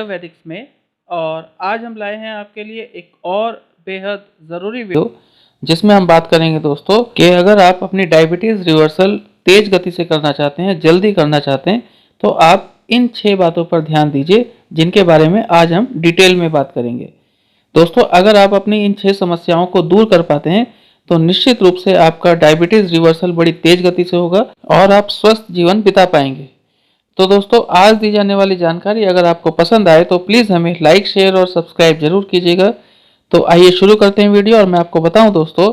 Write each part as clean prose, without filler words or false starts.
आयुर्वेदिक्स में। और आज हम लाए हैं आपके लिए एक और बेहद ज़रूरी वीडियो, जिसमें हम बात करेंगे दोस्तों कि अगर आप अपनी डायबिटीज़ रिवर्सल तेज़ गति से करना चाहते हैं, जल्दी करना चाहते हैं, तो आप इन 6 बातों पर ध्यान दीजिए, जिनके बारे में आज हम डिटेल में बात करेंगे। दोस्तों, अगर आप अपनी इन 6 समस्याओं को दूर कर पाते हैं तो निश्चित रूप से आपका डायबिटीज़ रिवर्सल बड़ी तेज़ गति से होगा और आप स्वस्थ जीवन बिता पाएंगे। तो दोस्तों, आज दी जाने वाली जानकारी अगर आपको पसंद आए तो प्लीज़ हमें लाइक, शेयर और सब्सक्राइब जरूर कीजिएगा। तो आइए शुरू करते हैं वीडियो। और मैं आपको बताऊं दोस्तों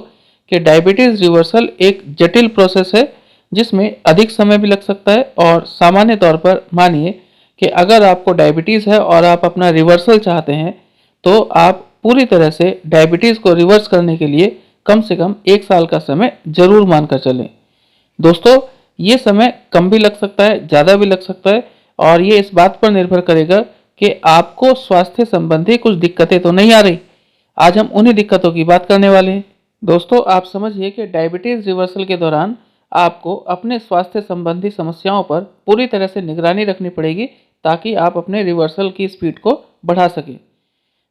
कि डायबिटीज़ रिवर्सल एक जटिल प्रोसेस है, जिसमें अधिक समय भी लग सकता है। और सामान्य तौर पर मानिए कि अगर आपको डायबिटीज़ है और आप अपना रिवर्सल चाहते हैं, तो आप पूरी तरह से डायबिटीज़ को रिवर्स करने के लिए कम से कम 1 साल का समय जरूर मानकर चलें। दोस्तों, ये समय कम भी लग सकता है, ज़्यादा भी लग सकता है, और ये इस बात पर निर्भर करेगा कि आपको स्वास्थ्य संबंधी कुछ दिक्कतें तो नहीं आ रही। आज हम उन्हीं दिक्कतों की बात करने वाले हैं। दोस्तों, आप समझिए कि डायबिटीज़ रिवर्सल के दौरान आपको अपने स्वास्थ्य संबंधी समस्याओं पर पूरी तरह से निगरानी रखनी पड़ेगी, ताकि आप अपने रिवर्सल की स्पीड को बढ़ा सकें।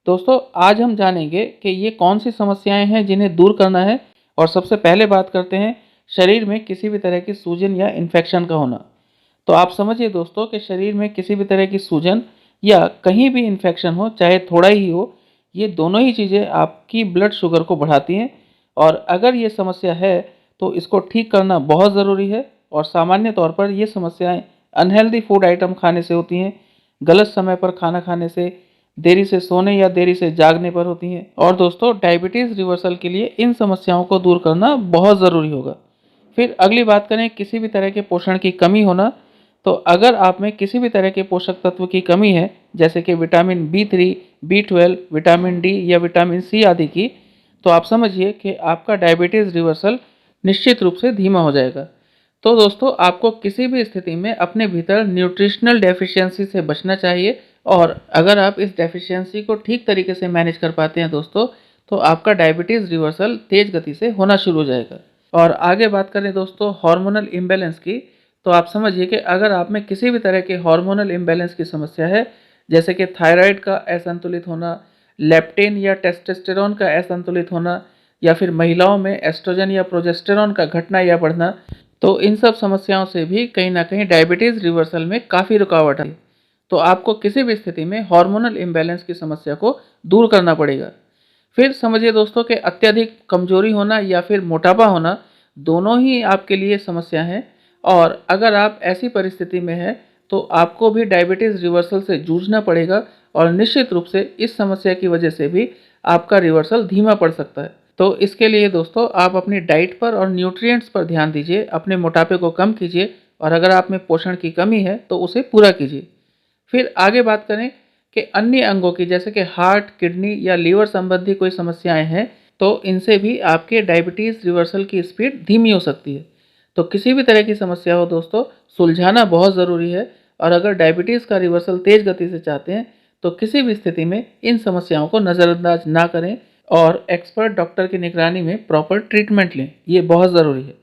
दोस्तों, आज हम जानेंगे कि ये कौन सी समस्याएं हैं जिन्हें दूर करना है। और सबसे पहले बात करते हैं शरीर में किसी भी तरह की सूजन या इन्फेक्शन का होना। तो आप समझिए दोस्तों कि शरीर में किसी भी तरह की सूजन या कहीं भी इन्फेक्शन हो, चाहे थोड़ा ही हो, ये दोनों ही चीज़ें आपकी ब्लड शुगर को बढ़ाती हैं। और अगर ये समस्या है तो इसको ठीक करना बहुत ज़रूरी है। और सामान्य तौर पर ये समस्याएं अनहेल्दी फूड आइटम खाने से होती हैं, गलत समय पर खाना खाने से, देरी से सोने या देरी से जागने पर होती हैं। और दोस्तों, डायबिटीज़ रिवर्सल के लिए इन समस्याओं को दूर करना बहुत ज़रूरी होगा। फिर अगली बात करें किसी भी तरह के पोषण की कमी होना। तो अगर आप में किसी भी तरह के पोषक तत्व की कमी है, जैसे कि vitamin B3, B12, vitamin D या विटामिन सी आदि की, तो आप समझिए कि आपका डायबिटीज़ रिवर्सल निश्चित रूप से धीमा हो जाएगा। तो दोस्तों, आपको किसी भी स्थिति में अपने भीतर न्यूट्रिशनल डेफिशिएंसी से बचना चाहिए। और अगर आप इस डेफिशिएंसी को ठीक तरीके से मैनेज कर पाते हैं दोस्तों, तो आपका डायबिटीज़ रिवर्सल तेज़ गति से होना शुरू हो जाएगा। और आगे बात करें दोस्तों हार्मोनल इम्बैलेंस की, तो आप समझिए कि अगर आप में किसी भी तरह के हार्मोनल इम्बैलेंस की समस्या है, जैसे कि थायराइड का असंतुलित होना, लेप्टिन या टेस्टोस्टेरोन का असंतुलित होना, या फिर महिलाओं में एस्ट्रोजन या प्रोजेस्टेरोन का घटना या बढ़ना, तो इन सब समस्याओं से भी कहीं ना कहीं डायबिटीज़ रिवर्सल में काफ़ी रुकावट है। तो आपको किसी भी स्थिति में हार्मोनल इम्बैलेंस की समस्या को दूर करना पड़ेगा। फिर समझिए दोस्तों कि अत्यधिक कमजोरी होना या फिर मोटापा होना, दोनों ही आपके लिए समस्या हैं। और अगर आप ऐसी परिस्थिति में हैं तो आपको भी डायबिटीज़ रिवर्सल से जूझना पड़ेगा। और निश्चित रूप से इस समस्या की वजह से भी आपका रिवर्सल धीमा पड़ सकता है। तो इसके लिए दोस्तों, आप अपनी डाइट पर और न्यूट्रिएंट्स पर ध्यान दीजिए, अपने मोटापे को कम कीजिए, और अगर आप में पोषण की कमी है तो उसे पूरा कीजिए। फिर आगे बात करें कि अन्य अंगों की, जैसे कि हार्ट, किडनी या लीवर संबंधी कोई समस्याएं हैं, तो इनसे भी आपके डायबिटीज़ रिवर्सल की स्पीड धीमी हो सकती है। तो किसी भी तरह की समस्या हो दोस्तों, सुलझाना बहुत ज़रूरी है। और अगर डायबिटीज़ का रिवर्सल तेज़ गति से चाहते हैं तो किसी भी स्थिति में इन समस्याओं को नज़रअंदाज ना करें और एक्सपर्ट डॉक्टर की निगरानी में प्रॉपर ट्रीटमेंट लें, ये बहुत ज़रूरी है।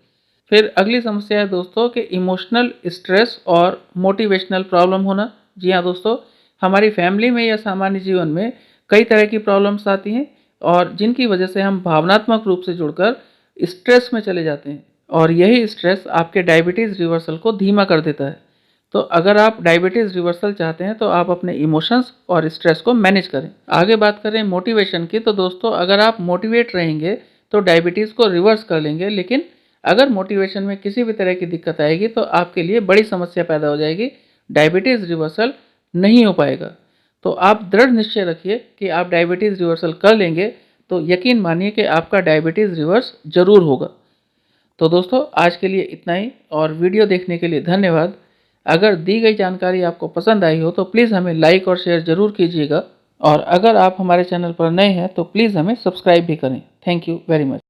फिर अगली समस्या है दोस्तों कि इमोशनल स्ट्रेस और मोटिवेशनल प्रॉब्लम होना। जी हाँ दोस्तों, हमारी फैमिली में या सामान्य जीवन में कई तरह की प्रॉब्लम्स आती हैं, और जिनकी वजह से हम भावनात्मक रूप से जुड़कर स्ट्रेस में चले जाते हैं। और यही स्ट्रेस आपके डायबिटीज़ रिवर्सल को धीमा कर देता है। तो अगर आप डायबिटीज़ रिवर्सल चाहते हैं तो आप अपने इमोशंस और स्ट्रेस को मैनेज करें। आगे बात करें मोटिवेशन की, तो दोस्तों, अगर आप मोटिवेट रहेंगे तो डायबिटीज़ को रिवर्स कर लेंगे। लेकिन अगर मोटिवेशन में किसी भी तरह की दिक्कत आएगी तो आपके लिए बड़ी समस्या पैदा हो जाएगी, डायबिटीज़ रिवर्सल नहीं हो पाएगा। तो आप दृढ़ निश्चय रखिए कि आप डायबिटीज़ रिवर्सल कर लेंगे, तो यकीन मानिए कि आपका डायबिटीज़ रिवर्स जरूर होगा। तो दोस्तों, आज के लिए इतना ही, और वीडियो देखने के लिए धन्यवाद। अगर दी गई जानकारी आपको पसंद आई हो तो प्लीज़ हमें लाइक और शेयर ज़रूर कीजिएगा। और अगर आप हमारे चैनल पर नए हैं तो प्लीज़ हमें सब्सक्राइब भी करें। Thank you very much.